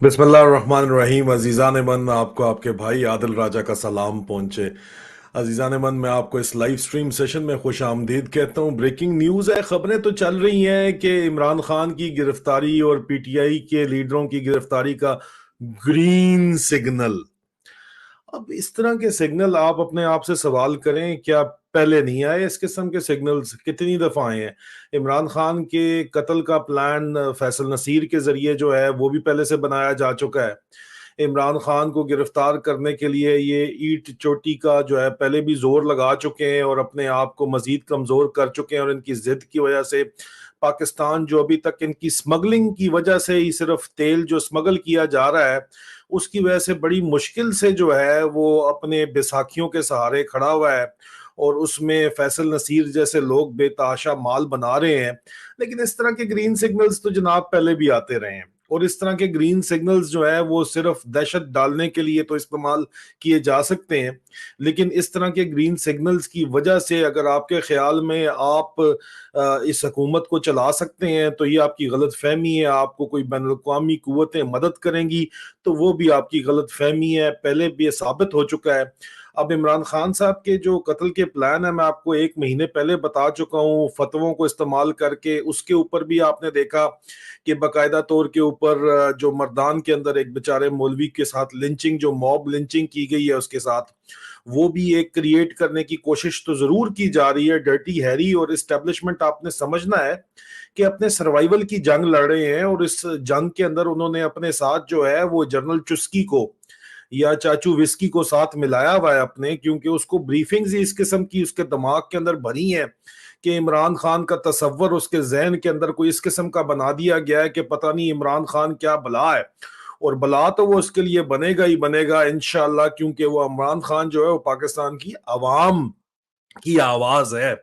बिस्मिल्लाहिर्रहमानिर्रहीम। अजीज़ान मन, आपको आपके भाई आदिल राजा का सलाम पहुंचे। अजीज़ान मन, मैं आपको इस लाइव स्ट्रीम सेशन में खुश आमदीद कहता हूँ। ब्रेकिंग न्यूज़ है, खबरें तो चल रही हैं कि इमरान खान की गिरफ्तारी और पीटीआई के लीडरों की गिरफ्तारी का ग्रीन सिग्नल। अब इस तरह के सिग्नल आप अपने आप से सवाल करें, क्या पहले नहीं आए इस किस्म के सिग्नल्स? कितनी दफा आए हैं? इमरान खान के कत्ल का प्लान फैसल नसीर के जरिए जो है वो भी पहले से बनाया जा चुका है। इमरान खान को गिरफ्तार करने के लिए ये ईट चोटी का जो है पहले भी जोर लगा चुके हैं और अपने आप को मजीद कमजोर कर चुके हैं, और इनकी जिद की वजह से पाकिस्तान जो अभी तक इनकी स्मगलिंग की वजह से ही सिर्फ तेल जो स्मगल किया जा रहा है उसकी वजह से बड़ी मुश्किल से जो है वो अपने बैसाखियों के सहारे खड़ा हुआ है, और उसमें फैसल नसीर जैसे लोग बेताशा माल बना रहे हैं। लेकिन इस तरह के ग्रीन सिग्नल्स तो जनाब पहले भी आते रहे हैं, और इस तरह के ग्रीन सिग्नल्स जो है वो सिर्फ दहशत डालने के लिए तो इस्तेमाल किए जा सकते हैं। लेकिन इस तरह के ग्रीन सिग्नल्स की वजह से अगर आपके ख्याल में आप इस हुकूमत को चला सकते हैं तो ये आपकी गलत फहमी है। आपको कोई बैन अवी कुव्वतें मदद करेंगी तो वो भी आपकी गलत फहमी है, पहले भी ये साबित हो चुका है। अब इमरान खान साहब के जो कत्ल के प्लान है, मैं आपको एक महीने पहले बता चुका हूँ फतवों को इस्तेमाल करके। उसके ऊपर भी आपने देखा कि बाकायदा तौर के ऊपर जो मर्दान के अंदर एक बेचारे मौलवी के साथ लिंचिंग, जो मॉब लिंचिंग की गई है उसके साथ, वो भी एक क्रिएट करने की कोशिश तो जरूर की जा रही है। डर्टी हैरी और इस्टेब्लिशमेंट, आपने समझना है कि अपने सर्वाइवल की जंग लड़ रहे हैं, और इस जंग के अंदर उन्होंने अपने साथ जो है वो जनरल चुस्की को या चाचू विस्की को साथ मिलाया हुआ है अपने, क्योंकि उसको ब्रीफिंग्स ही इस किस्म की उसके दिमाग के अंदर भरी है कि इमरान खान का तस्वर उसके जहन के अंदर कोई इस किस्म का बना दिया गया है कि पता नहीं इमरान खान क्या बला है। और बला तो वो उसके लिए बनेगा ही बनेगा इंशाल्लाह, क्योंकि वो इमरान खान जो है वो पाकिस्तान की आवाम की आवाज है।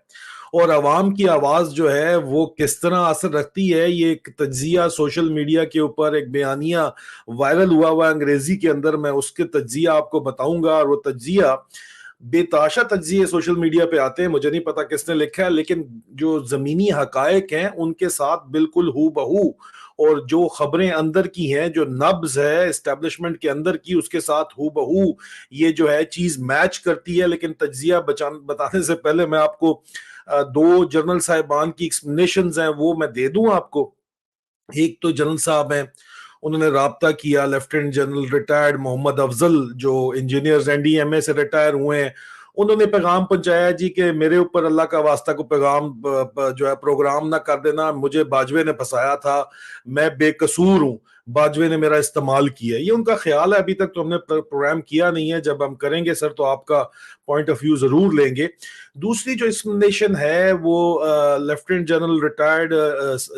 और अवाम की आवाज जो है वो किस तरह असर रखती है, ये एक तज्जिया सोशल मीडिया के ऊपर एक बयानिया वायरल हुआ हुआ अंग्रेजी के अंदर, मैं उसके तज्जिया आपको बताऊंगा। और वो तज्जिया, बेताशा तज्जिए सोशल मीडिया पे आते हैं, मुझे नहीं पता किसने लिखा है, लेकिन जो जमीनी हकायक हैं उनके साथ बिल्कुल हू बहू, और जो खबरें अंदर की हैं, जो नब्ज है एस्टेब्लिशमेंट के अंदर की, उसके साथ हू बहू ये जो है चीज मैच करती है। लेकिन तज्जिया बताने से पहले मैं आपको दो जनरल साहिबान की एक्सप्लेनेशन हैं वो मैं दे दूं आपको। एक तो जनरल साहब हैं, उन्होंने राब्ता किया lieutenant general retired Mohammad Afzal, जो इंजीनियर्स एनडीएमए से रिटायर हुए हैं। उन्होंने पैगाम पहुंचाया जी कि मेरे ऊपर अल्लाह का वास्ता को पैगाम जो है प्रोग्राम ना कर देना, मुझे बाजवे ने फंसाया था, मैं बेकसूर हूं, बाजवे ने मेरा इस्तेमाल किया। ये उनका ख्याल है, अभी तक तो हमने प्रोग्राम किया नहीं है, जब हम करेंगे सर तो आपका पॉइंट ऑफ व्यू जरूर लेंगे। दूसरी जो एक्सप्लेनेशन है वो लेफ्टिनेंट जनरल रिटायर्ड,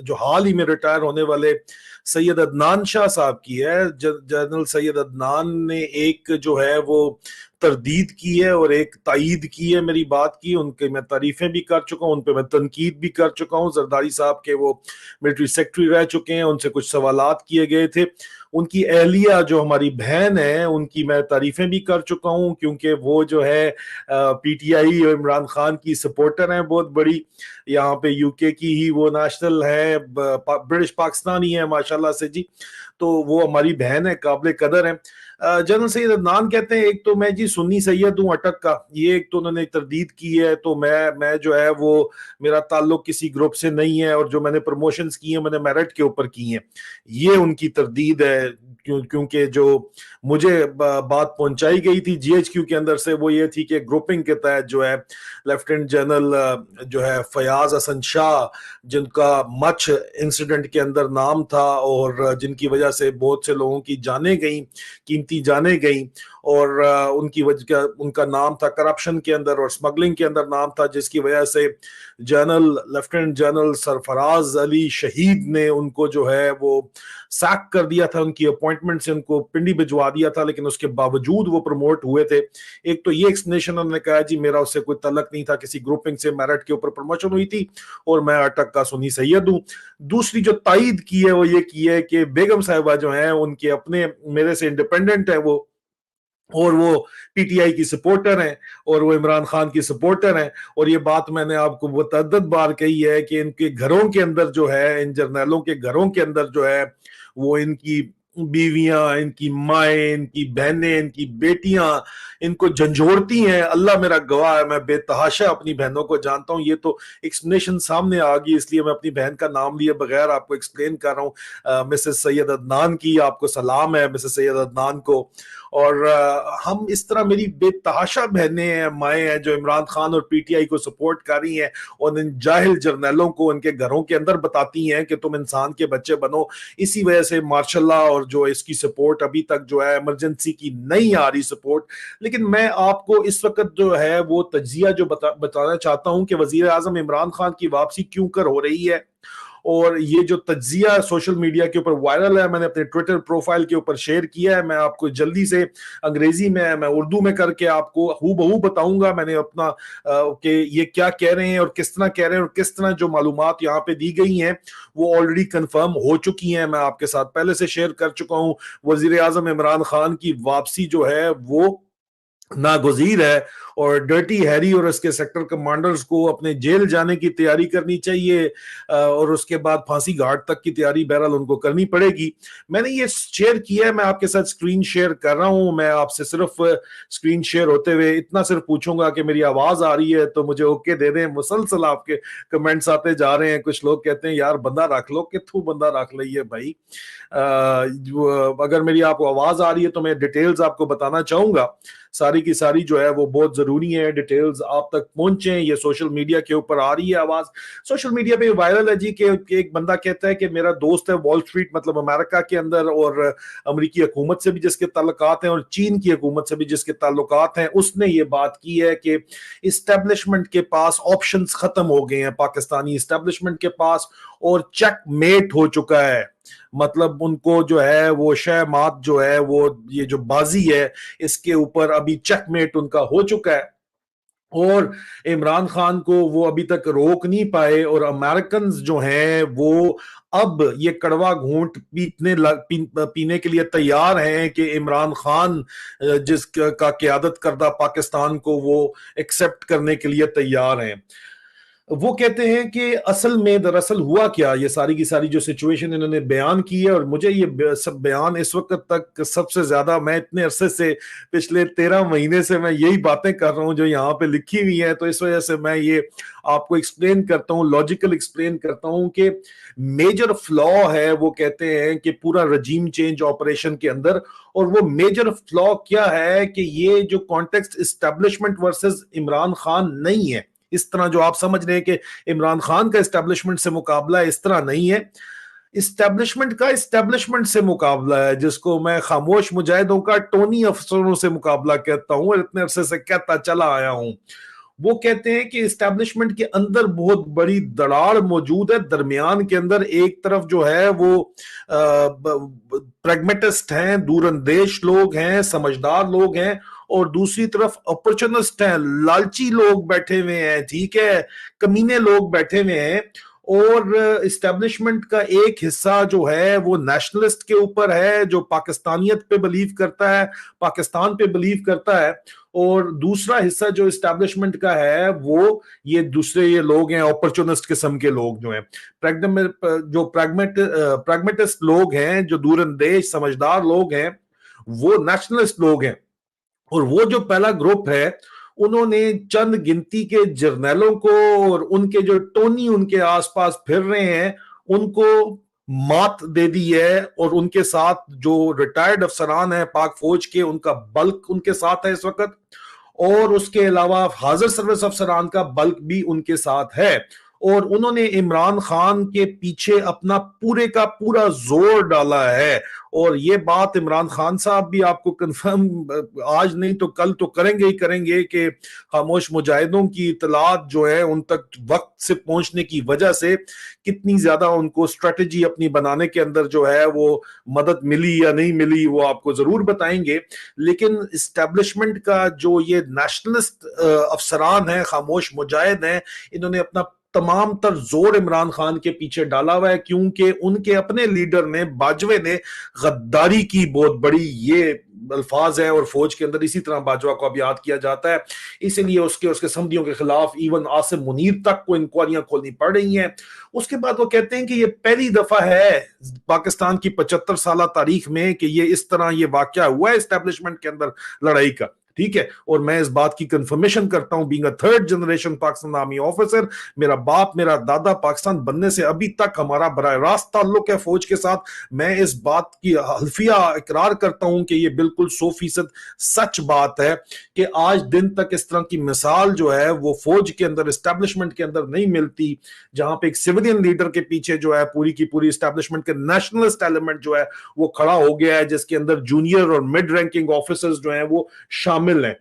जो हाल ही में रिटायर होने वाले सैयद अदनान शाह साहब की है। जनरल सैयद अदनान ने एक जो है वो तरदीद की है और एक तायीद की है मेरी बात की। उनके मैं तारीफें भी कर चुका हूं, उन पे मैं तनकीद भी कर चुका हूं। जरदारी साहब के वो मिलिट्री सेक्रेटरी रह चुके हैं, उनसे कुछ सवालात किए गए थे। उनकी एहलिया जो हमारी बहन है उनकी मैं तारीफें भी कर चुका हूं, क्योंकि वो जो है पीटीआई और इमरान खान की सपोर्टर हैं बहुत बड़ी। यहाँ पे यूके की ही वो नेशनल है, ब्रिटिश पाकिस्तानी है माशाल्लाह से जी। तो वो हमारी बहन है, काबिल कदर है। जनरल सैयद अदनान कहते हैं एक तो मैं जी सुन्नी सैयद हूँ अटक का, ये एक तो उन्होंने तरदीद की है। तो मैं जो है वो, मेरा ताल्लुक किसी ग्रुप से नहीं है, और जो मैंने प्रमोशंस की हैं मैंने मेरिट के ऊपर की हैं, ये उनकी तरदीद है। क्योंकि जो मुझे बात पहुंचाई गई थी जीएचक्यू के अंदर से वो ये थी कि ग्रुपिंग के तहत जो है लेफ्टिनेंट जनरल जो है फयाज हसन शाह, जिनका मच इंसिडेंट के अंदर नाम था और जिनकी वजह से बहुत से लोगों की जानें गई, कीमती जानें गई, और उनकी वजह उनका नाम था करप्शन के अंदर और स्मगलिंग के अंदर नाम था, जिसकी वजह से general lieutenant general Sarfaraz Ali शहीद ने उनको जो है वो सैक कर दिया था, उनकी अपॉइंटमेंट से उनको पिंडी भिजवा दिया था। लेकिन उसके बावजूद वो प्रमोट हुए थे। एक तो ये एक्सप्लेनेशन उन्होंने कहा जी मेरा उससे कोई तलक नहीं था, किसी ग्रुपिंग से मेरिट के ऊपर प्रमोशन हुई थी और मैं अटक का सुन्नी सैयद हूं। दूसरी जो तायद की है वो ये की है कि बेगम साहिबा जो है उनके अपने मेरे से इंडिपेंडेंट है वो, और वो पीटीआई की सपोर्टर हैं और वो इमरान खान की सपोर्टर हैं। और ये बात मैंने आपको मुतअद्दिद बार कही है कि इनके घरों के अंदर जो है, इन जर्नैलों के घरों के अंदर जो है वो इनकी बीवियां, इनकी माएं, इनकी बहनें, इनकी बेटियां इनको झंझोड़ती हैं। अल्लाह मेरा गवाह है, मैं बेतहाशा अपनी बहनों को जानता हूं। ये तो एक्सप्लेनेशन सामने आ गई, इसलिए मैं अपनी बहन का नाम लिए बगैर आपको एक्सप्लेन कर रहा हूं। मिसेस सैयद अदनान की आपको सलाम है, मिसेस सैयद अदनान को। और हम इस तरह, मेरी बेतहाशा बहनें हैं, माएँ हैं जो इमरान खान और पीटीआई को सपोर्ट कर रही हैं और इन जाहिल जर्नलों को उनके घरों के अंदर बताती हैं कि तुम इंसान के बच्चे बनो। इसी वजह से मार्शल्लाह, और जो इसकी सपोर्ट अभी तक जो है इमरजेंसी की नहीं आ रही सपोर्ट। लेकिन मैं आपको इस वक्त जो है वो तज्जिया जो बताना चाहता हूं कि वजीर आजम इमरान खान की वापसी क्यों कर हो रही है। और ये जो तज्जिया सोशल मीडिया के ऊपर वायरल है, मैंने अपने ट्विटर प्रोफाइल के ऊपर शेयर किया है। मैं आपको जल्दी से अंग्रेजी में, मैं उर्दू में करके आपको हूबहू बताऊंगा मैंने अपना कि ये क्या कह रहे हैं और किस तरह कह रहे हैं, और किस तरह जो मालूमात यहाँ पे दी गई हैं वो ऑलरेडी कंफर्म हो चुकी हैं। मैं आपके साथ पहले से शेयर कर चुका हूं। वजीर आजम इमरान खान की वापसी जो है वो नागुज़ीर है, और डर्टी हैरी और उसके सेक्टर कमांडर्स को अपने जेल जाने की तैयारी करनी चाहिए, और उसके बाद फांसी घाट तक की तैयारी बहरहाल उनको करनी पड़ेगी। मैंने ये शेयर किया है, मैं आपके साथ स्क्रीन शेयर कर रहा हूं। मैं आपसे सिर्फ स्क्रीन शेयर होते हुए इतना सिर्फ पूछूंगा कि मेरी आवाज आ रही है तो मुझे ओके दे दें। मुसलसल आपके कमेंट्स आते जा रहे हैं। कुछ लोग कहते हैं यार बंदा रख लो, किथू बंदा रख लीजिए भाई। अगर मेरी आपको आवाज आ रही है तो मैं डिटेल्स आपको बताना चाहूंगा, सारी की सारी जो है वो बहुत जरूरी है, डिटेल्स आप तक पहुंचे। ये सोशल मीडिया के ऊपर आ रही है आवाज, सोशल मीडिया पे वायरल है जी, कि एक बंदा कहता है कि मेरा दोस्त है वॉल स्ट्रीट, मतलब अमेरिका के अंदर, और अमेरिकी हुकूमत से भी जिसके ताल्लुकात हैं और चीन की हुकूमत से भी जिसके ताल्लुकात हैं, उसने ये बात की है कि इस्टेब्लिशमेंट के पास ऑप्शंस खत्म हो गए हैं, पाकिस्तानी इस्टेब्लिशमेंट के पास, और चेक मेट हो चुका है। मतलब उनको जो है वो शहमात जो है वो, ये जो बाजी है इसके ऊपर अभी चेकमेट उनका हो चुका है, और इमरान खान को वो अभी तक रोक नहीं पाए। और अमेरिकन जो हैं वो अब ये कड़वा घूंट पीने के लिए तैयार हैं कि इमरान खान जिसका क़यादत करदा पाकिस्तान को वो एक्सेप्ट करने के लिए तैयार हैं। वो कहते हैं कि असल में दरअसल हुआ क्या, ये सारी की सारी जो सिचुएशन इन्होंने बयान की है। और मुझे ये सब बयान इस वक्त तक सबसे ज्यादा, मैं इतने अरसे से, पिछले 13 महीने से मैं यही बातें कर रहा हूं जो यहाँ पे लिखी हुई है, तो इस वजह से मैं ये आपको एक्सप्लेन करता हूँ, लॉजिकल एक्सप्लेन करता हूँ कि मेजर फ्लॉ है। वो कहते हैं कि पूरा रजीम चेंज ऑपरेशन के अंदर, और वो मेजर फ्लॉ क्या है कि ये जो context establishment versus Imran Khan नहीं है, इस तरह जो आप समझ रहे हैं कि इमरान खान का इस्टेब्लिशमेंट से मुकाबला है, इस तरह नहीं है। इस्टेब्लिशमेंट का इस्टेब्लिशमेंट से मुकाबला है, जिसको मैं खामोश मुजाहिदों का टोनी अफसरों से मुकाबला कहता हूं, और इतने अरसे से कहता चला आया हूं। वो कहते हैं कि इस्टेब्लिशमेंट के अंदर बहुत बड़ी दरार मौजूद है। दरमियान के अंदर एक तरफ जो है वो प्रैग्मेटिस्ट हैं, दूरंदेश लोग हैं, समझदार लोग हैं, और दूसरी तरफ अपॉर्चुनिस्ट हैं, लालची लोग बैठे हुए हैं, ठीक है, कमीने लोग बैठे हुए हैं। और इस्टेब्लिशमेंट का एक हिस्सा जो है वो नेशनलिस्ट के ऊपर है, जो पाकिस्तानियत पे बिलीव करता है, पाकिस्तान पे बिलीव करता है। और दूसरा हिस्सा जो इस्टेब्लिशमेंट का है वो ये दूसरे ये लोग हैं, अपॉर्चुनिस्ट किस्म के लोग जो हैं, जो प्रैग्मेटिस्ट लोग हैं, जो दूरंदेश समझदार लोग हैं, वो नेशनलिस्ट लोग हैं। और वो जो पहला ग्रुप है, उन्होंने चंद गिनती के जर्नैलों को और उनके जो टोनी उनके आसपास फिर रहे हैं उनको मात दे दी है। और उनके साथ जो रिटायर्ड अफसरान हैं पाक फौज के, उनका बल्क उनके साथ है इस वक्त, और उसके अलावा हाजिर सर्विस अफसरान का बल्क भी उनके साथ है। और उन्होंने इमरान खान के पीछे अपना पूरे का पूरा जोर डाला है। और ये बात इमरान खान साहब भी आपको कंफर्म आज नहीं तो कल तो करेंगे ही करेंगे कि खामोश मुजाहिदों की इतलात जो है उन तक वक्त से पहुंचने की वजह से कितनी ज्यादा उनको स्ट्रेटजी अपनी बनाने के अंदर जो है वो मदद मिली या नहीं मिली, वो आपको जरूर बताएंगे। लेकिन इस्टेब्लिशमेंट का जो ये नेशनलिस्ट अफसरान है, खामोश मुजाहिद हैं, इन्होंने अपना तमाम तर जोर इमरान खान के पीछे डाला हुआ है, क्योंकि उनके अपने लीडर ने, बाजवे ने गद्दारी की, बहुत बड़ी ये अल्फाज है और फौज के अंदर इसी तरह बाजवा को अब याद किया जाता है। इसीलिए उसके उसके समधियों के खिलाफ इवन आसिम मुनीर तक को इंक्वायरियां खोलनी पड़ रही हैं। उसके बाद वो कहते हैं कि ये पहली दफा है पाकिस्तान की 75 साल तारीख में कि ये इस तरह ये वाकया हुआ है एस्टेब्लिशमेंट के अंदर लड़ाई का। ठीक है, और मैं इस बात की कंफर्मेशन करता हूं, being a third generation Pakistan army officer, मेरा बाप मेरा दादा पाकिस्तान बनने से अभी तक हमारा बराह रास्त ताल्लुक है फौज के साथ। मैं इस बात की हल्फिया इकरार करता हूं कि ये बिल्कुल 100% सच बात है कि आज दिन तक इस तरह की मिसाल जो है वो फौज के अंदर, एस्टेब्लिशमेंट के अंदर नहीं मिलती, जहां पे एक सिविलियन लीडर के पीछे जो है पूरी की पूरी एस्टेब्लिशमेंट के नेशनलिस्ट एलिमेंट जो है वो खड़ा हो गया है, जिसके अंदर जूनियर और मिड रैंकिंग ऑफिसर्स जो है वो शामिल हैं।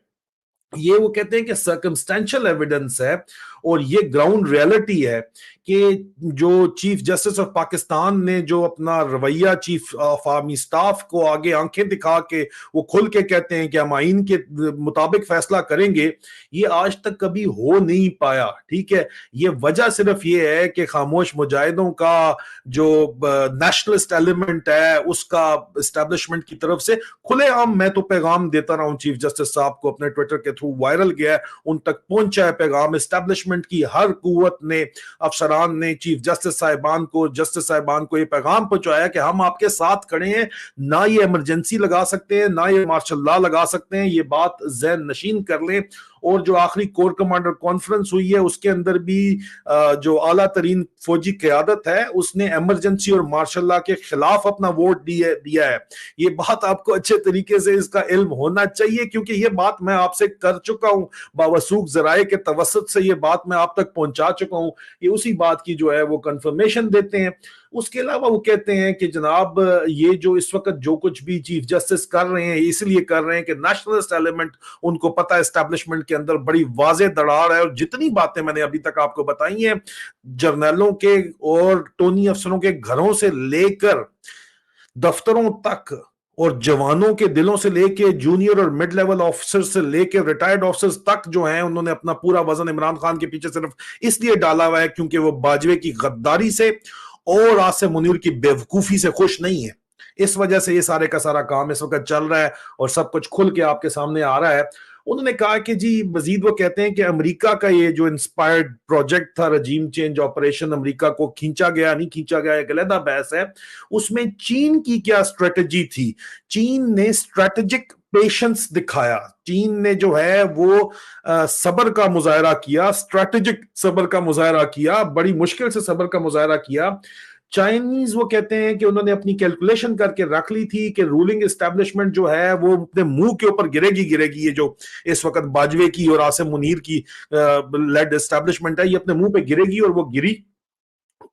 ये वो कहते हैं कि सर्कमस्टेंशियल एविडेंस है और ये ग्राउंड रियलिटी है कि जो चीफ जस्टिस ऑफ पाकिस्तान ने जो अपना रवैया चीफ ऑफ आर्मी स्टाफ को आगे आंखें दिखा के वो खुल के कहते हैं कि हम आइन के मुताबिक फैसला करेंगे, ये आज तक कभी हो नहीं पाया। ठीक है, ये वजह सिर्फ ये है कि खामोश मुजाहिदों का जो नेशनलिस्ट एलिमेंट है उसका एस्टेब्लिशमेंट की तरफ से खुलेआम, मैं तो पैगाम देता रहा हूं चीफ जस्टिस साहब को, अपने ट्विटर के थ्रू वायरल गया है, उन तक पहुंचा है पैगाम। एस्टेब्लिशमेंट की हर कुव्वत ने, अफसरान ने चीफ जस्टिस साहिबान को ये पैगाम पहुंचाया कि हम आपके साथ खड़े हैं, ना ये इमरजेंसी लगा सकते हैं ना ये मार्शल लॉ लगा सकते हैं, ये बात ज़हन नशीन कर लें। और जो आखिरी कोर कमांडर कॉन्फ्रेंस हुई है उसके अंदर भी जो आला तरीन फौजी क़यादत है उसने इमरजेंसी और मार्शल लॉ के खिलाफ अपना वोट दिया है। ये बात आपको अच्छे तरीके से इसका इल्म होना चाहिए, क्योंकि ये बात मैं आपसे कर चुका हूं, बावसूख जराए के तवसत से ये बात मैं आप तक पहुंचा चुका हूं। ये उसी बात की जो है वो कंफर्मेशन देते हैं। उसके अलावा वो कहते हैं कि जनाब ये जो इस वक्त जो कुछ भी चीफ जस्टिस कर रहे हैं इसलिए कर रहे हैं कि नेशनलिस्ट एलिमेंट, उनको पता है एस्टेब्लिशमेंट के अंदर बड़ी वाज़ेह दरार है, और जितनी बातें मैंने अभी तक आपको बताई हैं, जर्नलों के और टोनी अफसरों के घरों से लेकर दफ्तरों तक और जवानों के दिलों से लेके जूनियर और मिड लेवल ऑफिसर से लेके रिटायर्ड ऑफिसर्स तक जो हैं, उन्होंने अपना पूरा वजन इमरान खान के पीछे सिर्फ इसलिए डाला हुआ है क्योंकि वो बाजवे की गद्दारी से और आसिम मुनीर की बेवकूफी से खुश नहीं है। इस वजह से ये सारे का सारा काम इस वक्त चल रहा है और सब कुछ खुल के आपके सामने आ रहा है। उन्होंने कहा कि जी मजीद वो कहते हैं कि अमेरिका का ये जो इंस्पायर्ड प्रोजेक्ट था, रजीम चेंज ऑपरेशन, अमेरिका को खींचा गया नहीं खींचा गया एक अलग बहस है, उसमें चीन की क्या स्ट्रेटजी थी। चीन ने स्ट्रेटेजिक पेशेंस दिखाया, चीन ने जो है वो सब्र का मुजाहरा किया, स्ट्रेटेजिक सब्र का मुजाहरा किया, बड़ी मुश्किल से सब्र का मुजाहरा किया। चाइनीज वो कहते हैं कि उन्होंने अपनी कैलकुलेशन करके रख ली थी कि रूलिंग एस्टेब्लिशमेंट जो है वो अपने मुंह के ऊपर गिरेगी। ये जो इस वक्त बाजवे की और आसिम मुनीर की लेड एस्टेब्लिशमेंट है, ये अपने मुंह पे गिरेगी, और वो गिरी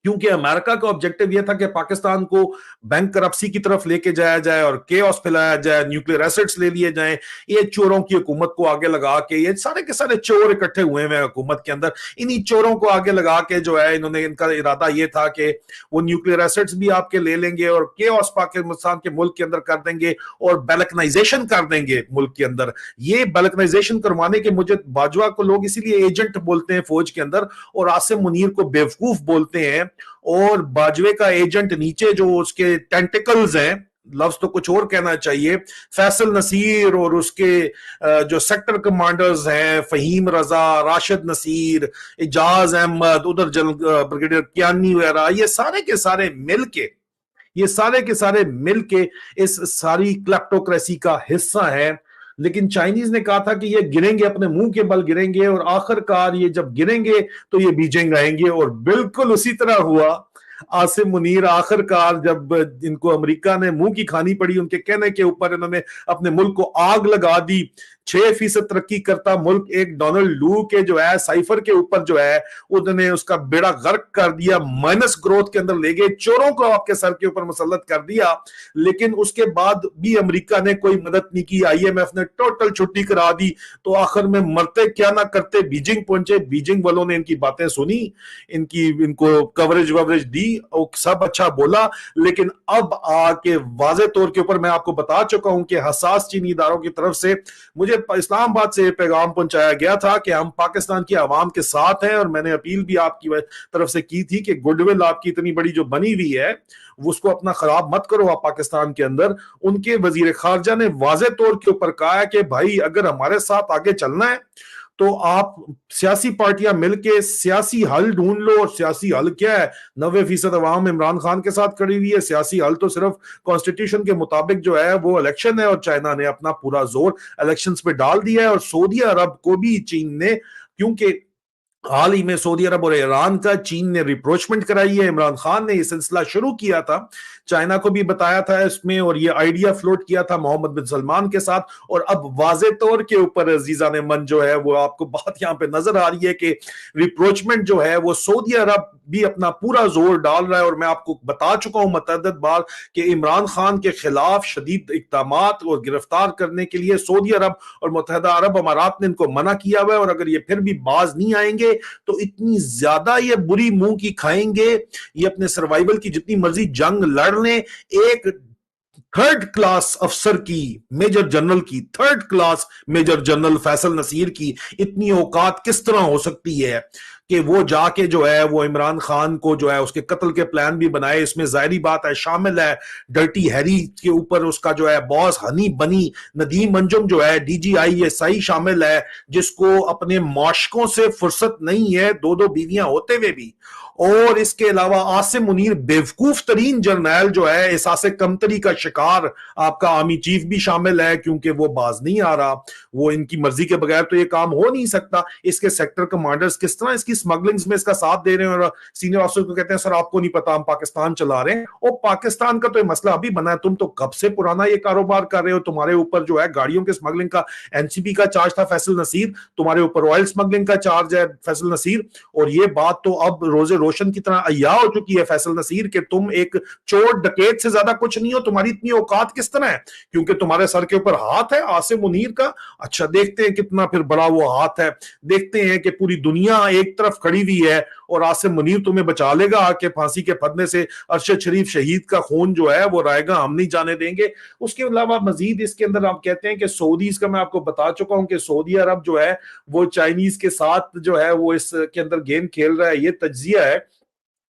क्योंकि अमेरिका का ऑब्जेक्टिव यह था कि पाकिस्तान को बैंक करप्सी की तरफ लेके जाया जाए और केओस फैलाया जाए, न्यूक्लियर एसेट्स ले लिए जाएं। ये चोरों की हुकूमत को आगे लगा के, ये सारे के सारे चोर इकट्ठे हुए हैं हुकूमत के अंदर, इन्हीं चोरों को आगे लगा के जो है इन्होंने, इनका इरादा ये था कि वो न्यूक्लियर एसेट्स भी आपके ले लेंगे और केओस पाकिस्तान के मुल्क के अंदर कर देंगे और बैलकनाइजेशन कर देंगे मुल्क के अंदर। ये बैलकनाइजेशन करवाने के मुझे बाजवा को लोग इसीलिए एजेंट बोलते हैं फौज के अंदर, और आसिम मुनीर को बेवकूफ बोलते हैं, और बाजवे का एजेंट नीचे जो उसके टेंटिकल्स हैं, लफ्ज तो कुछ और कहना चाहिए, फैसल नसीर और उसके जो सेक्टर कमांडर्स हैं, फहीम रजा, राशिद नसीर, इजाज अहमद, उधर ब्रिगेडियर कियानी वगैरह, ये सारे के सारे मिलके इस सारी क्लेप्टोक्रेसी का हिस्सा है। लेकिन चाइनीज ने कहा था कि ये गिरेंगे, अपने मुंह के बल गिरेंगे, और आखिरकार ये जब गिरेंगे तो ये बीजेंग आएंगे, और बिल्कुल उसी तरह हुआ। आसिम मुनीर आखिरकार जब इनको अमेरिका ने मुंह की खानी पड़ी, उनके कहने के ऊपर इन्होंने अपने मुल्क को आग लगा दी। 6% तरक्की करता मुल्क एक डोनाल्ड लू के जो है साइफर के ऊपर जो है उन्होंने उसका बेड़ा गर्क कर दिया, माइनस ग्रोथ के अंदर ले गए, चोरों को आपके सर के ऊपर मुसल्लत कर दिया। लेकिन उसके बाद भी अमेरिका ने कोई मदद नहीं की, IMF ने टोटल छुट्टी करा दी। तो आखिर में मरते क्या ना करते बीजिंग पहुंचे, बीजिंग वालों ने इनकी बातें सुनी, इनको कवरेज ववरेज दी, हुई, सब अच्छा बोला, लेकिन अब आके वाज़ेह तौर के ऊपर मैं आपको बता चुका हूं कि हसास चीनी इदारों की तरफ से मुझे इस्लामाबाद से पैगाम पहुंचाया गया था कि हम पाकिस्तान की आवाम के साथ हैं, और मैंने अपील भी आपकी तरफ से की थी कि गुडविल आपकी इतनी बड़ी जो बनी हुई है उसको अपना खराब मत करो आप पाकिस्तान के अंदर। उनके वजीर खारजा ने वाज़ेह तौर के ऊपर कहा है कि भाई अगर हमारे साथ आगे चलना है तो आप सियासी पार्टियां मिलके सियासी हल ढूंढ लो। और सियासी हल क्या है? 90% अवाम इमरान खान के साथ खड़ी हुई है। सियासी हल तो सिर्फ कॉन्स्टिट्यूशन के मुताबिक जो है वो इलेक्शन है, और चाइना ने अपना पूरा जोर इलेक्शंस पे डाल दिया है। और सऊदी अरब को भी चीन ने, क्योंकि हाल ही में सऊदी अरब और ईरान का चीन ने रिप्रोचमेंट कराई है, इमरान खान ने यह सिलसिला शुरू किया था, चाइना को भी बताया था इसमें, और ये आइडिया फ्लोट किया था मोहम्मद बिन सलमान के साथ। और अब वाज़ेह तौर के ऊपर अजीजा ने मन जो है वो आपको बात यहां पे नजर आ रही है कि रिप्रोचमेंट जो है वो सऊदी अरब भी अपना पूरा जोर डाल रहा है। और मैं आपको बता चुका हूं मुतअद्दिद बार कि इमरान खान के खिलाफ शदीद इक़दामात और गिरफ्तार करने के लिए सऊदी अरब और मुत्तहिदा अरब अमारात ने इनको मना किया हुआ है। और अगर ये फिर भी बाज नहीं आएंगे तो इतनी ज्यादा ये बुरी मुंह की खाएंगे, ये अपने सर्वाइवल की जितनी मर्जी जंग लड़ लें। एक थर्ड क्लास अफसर की, मेजर जनरल की, third class major general Faisal Naseer की इतनी औकात किस तरह हो सकती है कि वो जाके जो है वो इमरान खान को जो है उसके कत्ल के प्लान भी बनाए। इसमें जाहिर बात है शामिल है डर्टी हैरी के ऊपर उसका जो है बॉस हनी बनी नदीम अंजुम जो है DGISI शामिल है, जिसको अपने माशकों से फुर्सत नहीं है, दो दो बीवियां होते हुए भी। और इसके अलावा आसिम मुनीर बेवकूफ तरीन जर्नैल जो है एहसास कमतरी का शिकार, आपका आर्मी चीफ भी शामिल है, क्योंकि वो बाज नहीं आ रहा, वो इनकी मर्जी के बगैर तो ये काम हो नहीं सकता। इसके सेक्टर कमांडर्स किस तरह इसकी स्मगलिंग्स में इसका साथ दे रहे हैं, और सीनियर ऑफिसर को कहते हैं सर आपको नहीं पता हम पाकिस्तान चला रहे हैं। और पाकिस्तान का तो ये मसला अभी बना है, तुम तो कब से पुराना ये कारोबार कर रहे हो। तुम्हारे ऊपर जो है गाड़ियों के स्मगलिंग का NCP का चार्ज था फैसल नसीर, तुम्हारे ऊपर ऑयल स्मगलिंग का चार्ज है फैसल नसीर। और ये बात तो अब रोजे रोशन की तरह अय्या हो चुकी है फैसल नसीर कि तुम एक चोर डकैत से ज्यादा कुछ नहीं हो। तुम्हारी इतनी औकात किस तरह है, क्योंकि तुम्हारे सर के ऊपर हाथ है आसिम मुनीर का। अच्छा देखते हैं कितना फिर बड़ा वो हाथ है, देखते हैं कि पूरी दुनिया एक तरफ खड़ी हुई है और आसिम मुनीर तुम्हें बचा लेगा आके फांसी के फंदे से। अरशद शरीफ शहीद का खून जो है वो रायगा हम नहीं जाने देंगे। उसके अलावा मजीद इसके अंदर आप कहते हैं कि सऊदीज का मैं आपको बता चुका हूं कि सऊदी अरब जो है वो चाइनीज के साथ जो है वो इसके अंदर गेम खेल रहा है, ये तज्जिया है।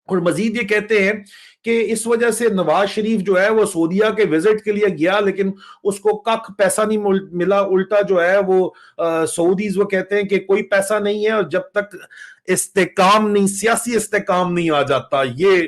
और मजीद ये कहते हैं कि इस वजह से नवाज शरीफ जो है वो सऊदीया के विजिट के लिए गया, लेकिन उसको कख पैसा नहीं मिला। उल्टा जो है वो सऊदीज वो कहते हैं कि कोई पैसा नहीं है, और जब तक इस्तेकाम नहीं, सियासी इस्तेकाम नहीं आ जाता, ये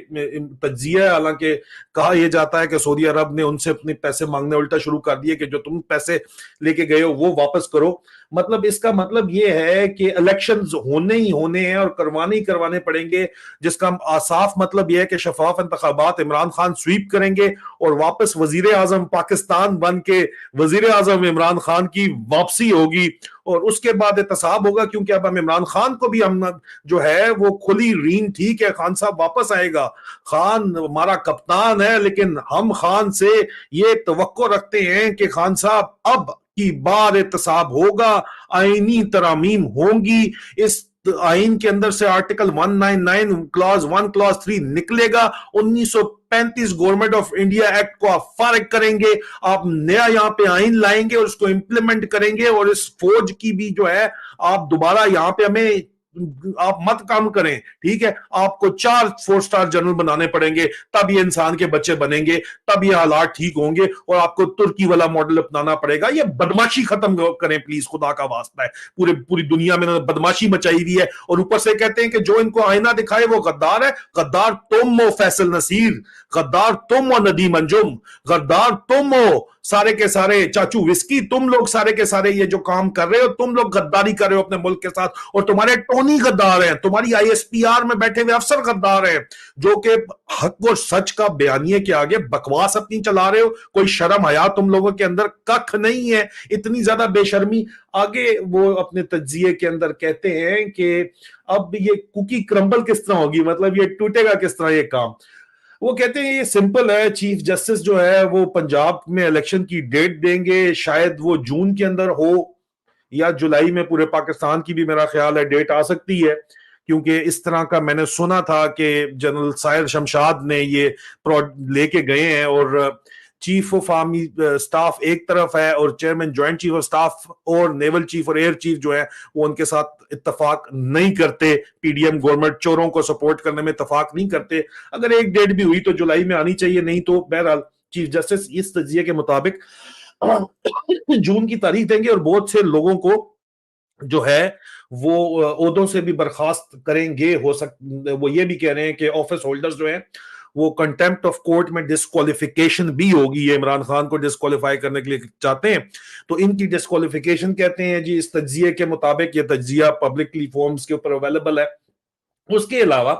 तज्जिया है। हालांकि कहा यह जाता है कि सऊदी अरब ने उनसे अपने पैसे मांगने उल्टा शुरू कर दिए कि जो तुम पैसे लेके गए हो वो वापस करो। मतलब इसका मतलब ये है कि इलेक्शंस होने ही होने हैं और करवाने ही करवाने पड़ेंगे, जिसका साफ मतलब यह है कि शफाफ इंतखाबात इमरान खान स्वीप करेंगे और वापस वजीर आजम पाकिस्तान बन के वजीर आजम इमरान खान की वापसी होगी। और उसके बाद एहतसाब होगा, क्योंकि अब हम इमरान खान को भी हम जो है वो खुली रीन, ठीक है खान साहब वापस आएगा, खान हमारा कप्तान है, लेकिन हम खान से ये तवक्को रखते हैं कि खान साहब अब की बार एहतसाब होगा, आईनी तरामीम होंगी। इस आइन के अंदर से आर्टिकल 199 क्लॉज 1 क्लॉज 3 निकलेगा। 1935 गवर्नमेंट ऑफ इंडिया एक्ट को आप फारिग करेंगे, आप नया यहां पे आइन लाएंगे और उसको इंप्लीमेंट करेंगे। और इस फौज की भी जो है आप दोबारा यहां पे हमें आप मत काम करें, ठीक है, आपको 4 4 स्टार जनरल बनाने पड़ेंगे, तब ये इंसान के बच्चे बनेंगे, तब ये हालात ठीक होंगे। और आपको तुर्की वाला मॉडल अपनाना पड़ेगा। ये बदमाशी खत्म करें प्लीज, खुदा का वास्ता है। पूरी दुनिया में बदमाशी मचाई हुई है, और ऊपर से कहते हैं कि जो इनको आईना दिखाए वो गद्दार है। गद्दार तुम हो फैसल नसीर, गद्दार तुम हो नदीम अंजुम, गद्दार तुम हो सारे के सारे चाचू विस्की, तुम लोग सारे के सारे ये जो काम कर रहे हो, तुम लोग गद्दारी कर रहे हो अपने मुल्क के साथ। और तुम्हारे टोनी गद्दार हैं, तुम्हारी ISPR में बैठे हुए अफसर गद्दार हैं, जो कि हक और सच का बयानिए के आगे बकवास अपनी चला रहे हो। कोई शर्म हया तुम लोगों के अंदर कख नहीं है, इतनी ज्यादा बेशर्मी। आगे वो अपने तज्जिए के अंदर कहते हैं कि अब ये कुकी क्रम्बल किस तरह होगी, मतलब ये टूटेगा किस तरह ये काम। वो कहते हैं ये सिंपल है, चीफ जस्टिस जो है वो पंजाब में इलेक्शन की डेट देंगे, शायद वो जून के अंदर हो या जुलाई में। पूरे पाकिस्तान की भी मेरा ख्याल है डेट आ सकती है, کیونکہ اس طرح کا میں نے سنا تھا کہ جنرل سائر شمشاد نے یہ لے کے گئے ہیں، اور چیف آف آرمی سٹاف ایک طرف ہے اور chairman joint chief of staff اور نیول چیف اور ایئر چیف جو ہے وہ ان کے ساتھ اتفاق نہیں کرتے، پی ڈی ایم گورنمنٹ چوروں کو سپورٹ کرنے میں اتفاق نہیں کرتے. اگر ایک ڈیٹ بھی ہوئی تو جولائی میں آنی چاہیے، نہیں تو بہرحال چیف جسٹس اس تجزیے کے مطابق جون کی تاریخ دیں گے، اور بہت سے لوگوں کو جو ہے وہ عہدوں سے بھی برخاست کریں گے. وہ یہ بھی کہہ رہے ہیں کہ آفس ہولڈرز جو ہیں وہ کنٹیمپٹ آف کورٹ میں ڈسکوالیفیکیشن بھی ہوگی. یہ عمران خان کو ڈسکوالیفائی کرنے کے لیے چاہتے ہیں تو ان کی ڈسکوالیفیکیشن کہتے ہیں جی اس تجزیے کے مطابق. یہ تجزیہ پبلکلی فارمز کے اوپر اویلیبل ہے. اس کے علاوہ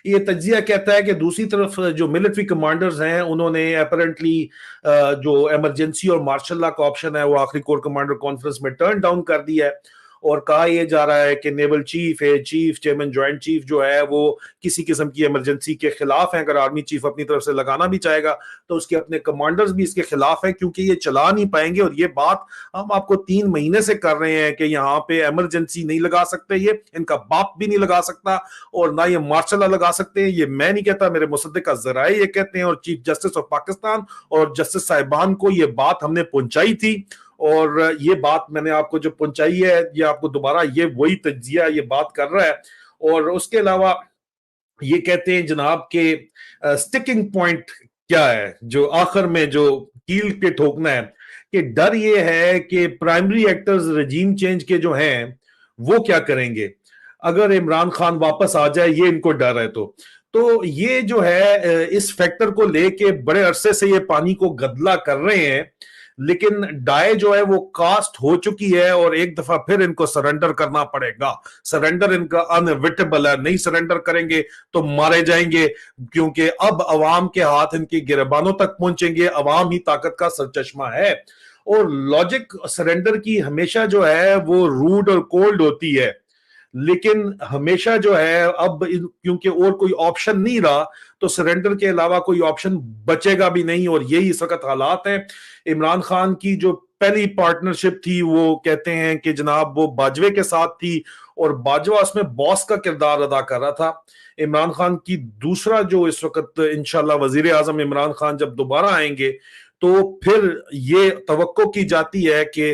یہ تجزیہ کہتا ہے کہ دوسری طرف جو ملٹری کمانڈرز ہیں انہوں نے اپیرنٹلی جو ایمرجنسی اور مارشل لا کا آپشن ہے وہ آخری کور کمانڈر کانفرنس میں ٹرن ڈاؤن کر دیا ہے، اور کہا یہ جا رہا ہے کہ naval chief, air chief, chairman joint chief جو ہے وہ کسی قسم کی ایمرجنسی کے خلاف ہیں. اگر آرمی چیف اپنی طرف سے لگانا بھی چاہے گا تو اس کے اپنے کمانڈرز بھی اس کے خلاف ہیں، کیونکہ یہ چلا نہیں پائیں گے. اور یہ بات ہم آپ کو 3 مہینے سے کر رہے ہیں کہ یہاں پہ ایمرجنسی نہیں لگا سکتے، یہ ان کا باپ بھی نہیں لگا سکتا، اور نہ یہ مارشل لا لگا سکتے ہیں. یہ میں نہیں کہتا، میرے مصدقہ ذرائع یہ کہتے ہیں، اور چیف جسٹس آف پاکستان اور جسٹس صاحبان کو یہ بات ہم نے پہنچائی تھی، اور یہ بات میں نے آپ کو جو پہنچائی ہے یہ آپ کو دوبارہ یہ وہی تجزیہ یہ بات کر رہا ہے. اور اس کے علاوہ یہ کہتے ہیں جناب کہ سٹکنگ پوائنٹ کیا ہے، جو آخر میں جو کیل پہ ٹھوکنا ہے، کہ ڈر یہ ہے کہ پرائمری ایکٹرز رجیم چینج کے جو ہیں وہ کیا کریں گے اگر عمران خان واپس آ جائے. یہ ان کو ڈر ہے. تو یہ جو ہے اس فیکٹر کو لے کے بڑے عرصے سے یہ پانی کو گدلا کر رہے ہیں، لیکن ڈائے جو ہے وہ کاسٹ ہو چکی ہے، اور ایک دفعہ پھر ان کو سرنڈر کرنا پڑے گا. سرنڈر ان کا انویٹیبل ہے، نہیں سرنڈر کریں گے تو مارے جائیں گے، کیونکہ اب عوام کے ہاتھ ان کی گریبانوں تک پہنچیں گے. عوام ہی طاقت کا سرچشمہ ہے، اور لاجک سرنڈر کی ہمیشہ جو ہے وہ روڈ اور کولڈ ہوتی ہے، لیکن ہمیشہ جو ہے اب کیونکہ اور کوئی آپشن نہیں رہا تو سرنڈر کے علاوہ کوئی آپشن بچے گا بھی نہیں. اور یہی اس وقت حالات ہیں. عمران خان کی جو پہلی پارٹنرشپ تھی وہ کہتے ہیں کہ جناب وہ باجوے کے ساتھ تھی، اور باجوہ اس میں باس کا کردار ادا کر رہا تھا. عمران خان کی دوسرا جو اس وقت انشاءاللہ وزیر اعظم عمران خان جب دوبارہ آئیں گے تو پھر یہ توقع کی جاتی ہے کہ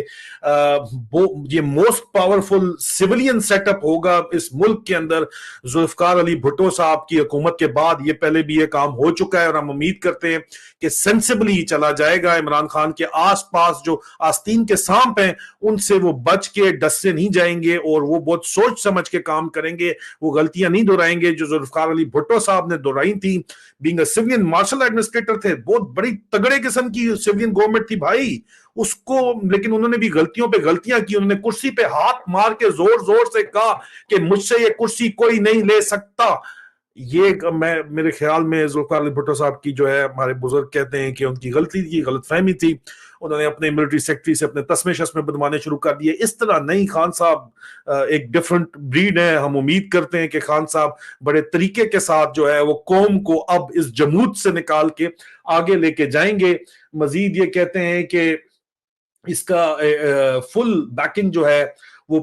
یہ most powerful civilian set up ہوگا اس ملک کے اندر. ذوالفقار علی بھٹو صاحب کی حکومت کے بعد یہ پہلے بھی یہ کام ہو چکا ہے، اور ہم امید کرتے ہیں کہ سینسبلی چلا جائے گا. عمران خان کے آس پاس جو آستین کے سانپ ہیں ان سے وہ بچ کے ڈس سے نہیں جائیں گے، اور وہ بہت سوچ سمجھ کے کام کریں گے. وہ غلطیاں نہیں دہرائیں گے جو ذوالفقار علی بھٹو صاحب نے دہرائی تھی. Being a civilian martial administrator تھے، بہت بڑی تگڑے قسم کی سیولین گورنمنٹ تھی بھائی اس کو، لیکن انہوں نے بھی غلطیوں پہ غلطیاں کی. انہوں نے کرسی پہ ہاتھ مار کے زور زور سے کہا کہ مجھ سے یہ کرسی کوئی نہیں لے سکتا. یہ میرے خیال میں ذوالفقار علی بھٹو صاحب کی جو ہے ہمارے بزرگ کہتے ہیں کہ ان کی غلطی تھی، غلط فہمی تھی. انہوں نے اپنے ملٹری سیکٹری سے اپنے تسمے شسمے بدمانے شروع کر دیے. اس طرح نہیں، خان صاحب ایک ڈیفرنٹ بریڈ ہے. ہم امید کرتے ہیں کہ خان صاحب بڑے طریقے کے ساتھ جو ہے وہ قوم کو اب اس جمود سے نکال کے آگے لے کے جائیں گے. مزید یہ کہتے ہیں کہ اس کا فل بیکنگ جو ہے وہ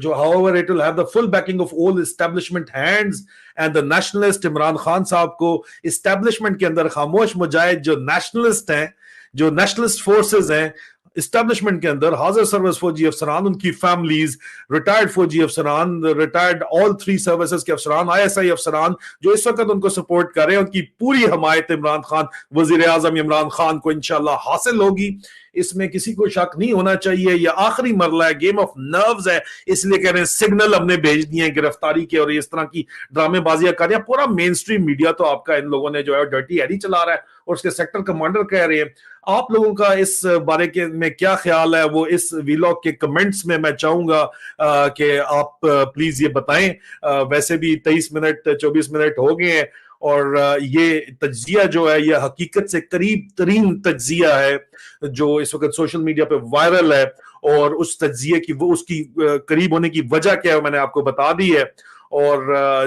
جو however it will have the full backing of all establishment hands and the nationalist. Imran Khan صاحب کو اسٹیبلشمنٹ کے اندر خاموش مجاہد جو نیشنلسٹ ہیں، جو نیشنلسٹ فورسز ہیں اسٹیبلشمنٹ کے اندر، حاضر سروس فوجی افسران، ان کی فیملیز، ریٹائرڈ فوجی افسران، ریٹائرڈ all 3 سروسز کے افسران، ISI افسران جو اس وقت ان کو سپورٹ کر رہے ہیں، ان کی پوری حمایت عمران خان وزیر اعظم عمران خان کو انشاءاللہ حاصل ہوگی. اس میں کسی کو شک نہیں ہونا چاہیے. یہ آخری مرحلہ ہے، گیم آف نروز ہے، اس لیے کہہ رہے ہیں سگنل ہم نے بھیج دیے ہیں گرفتاری کے، اور اس طرح کی ڈرامے بازیاں کر رہے ہیں. پورا مین سٹریم میڈیا تو آپ کا ان لوگوں نے جو ہے ڈرٹی ایری چلا رہا ہے، اور اس کے سیکٹر کمانڈر کہہ رہے ہیں. آپ لوگوں کا اس بارے میں کیا خیال ہے وہ اس ویلاگ کے کمنٹس میں چاہوں گا کہ آپ پلیز یہ بتائیں. ویسے بھی 23 منٹ 24 منٹ ہو گئے ہیں، اور یہ تجزیہ جو ہے یہ حقیقت سے قریب ترین تجزیہ ہے جو اس وقت سوشل میڈیا پہ وائرل ہے، اور اس تجزیے کی اس کی قریب ہونے کی وجہ کیا ہے میں نے آپ کو بتا دی ہے. اور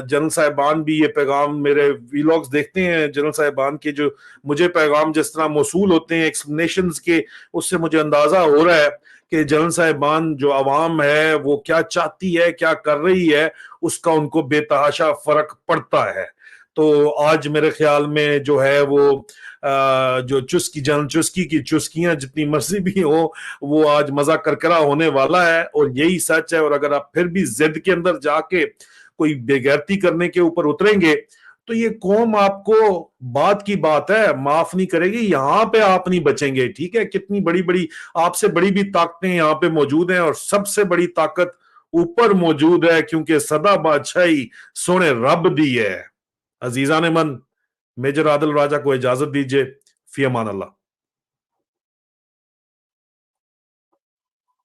جنرل صاحبان بھی یہ پیغام میرے ویلاگز دیکھتے ہیں، جنرل صاحبان کے جو مجھے پیغام جس طرح موصول ہوتے ہیں ایکسپلینیشنز کے، اس سے مجھے اندازہ ہو رہا ہے کہ जनरल साहिबान जो अवाम है वो क्या चाहती है, क्या कर रही है, उसका उनको बेतहाशा फर्क पड़ता है। तो आज मेरे ख्याल में जो है वो जो चुस्की की चुस्कियां जितनी मर्जी भी हो, वो आज मजा करकरा होने वाला है, और यही सच है। और अगर आप फिर भी जिद के अंदर जाके कोई बेगैरती करने के ऊपर उतरेंगे तो ये कौम आपको, बात की बात है, माफ नहीं करेगी। यहां पे आप नहीं बचेंगे, ठीक है। कितनी बड़ी बड़ी, आपसे बड़ी भी ताकतें यहां पे मौजूद हैं, और सबसे बड़ी ताकत ऊपर मौजूद है, क्योंकि सदा बादशाही सोने रब दी है। अजीजान मन, मेजर आदिल राजा को इजाजत दीजिए। फी अमान अल्लाह।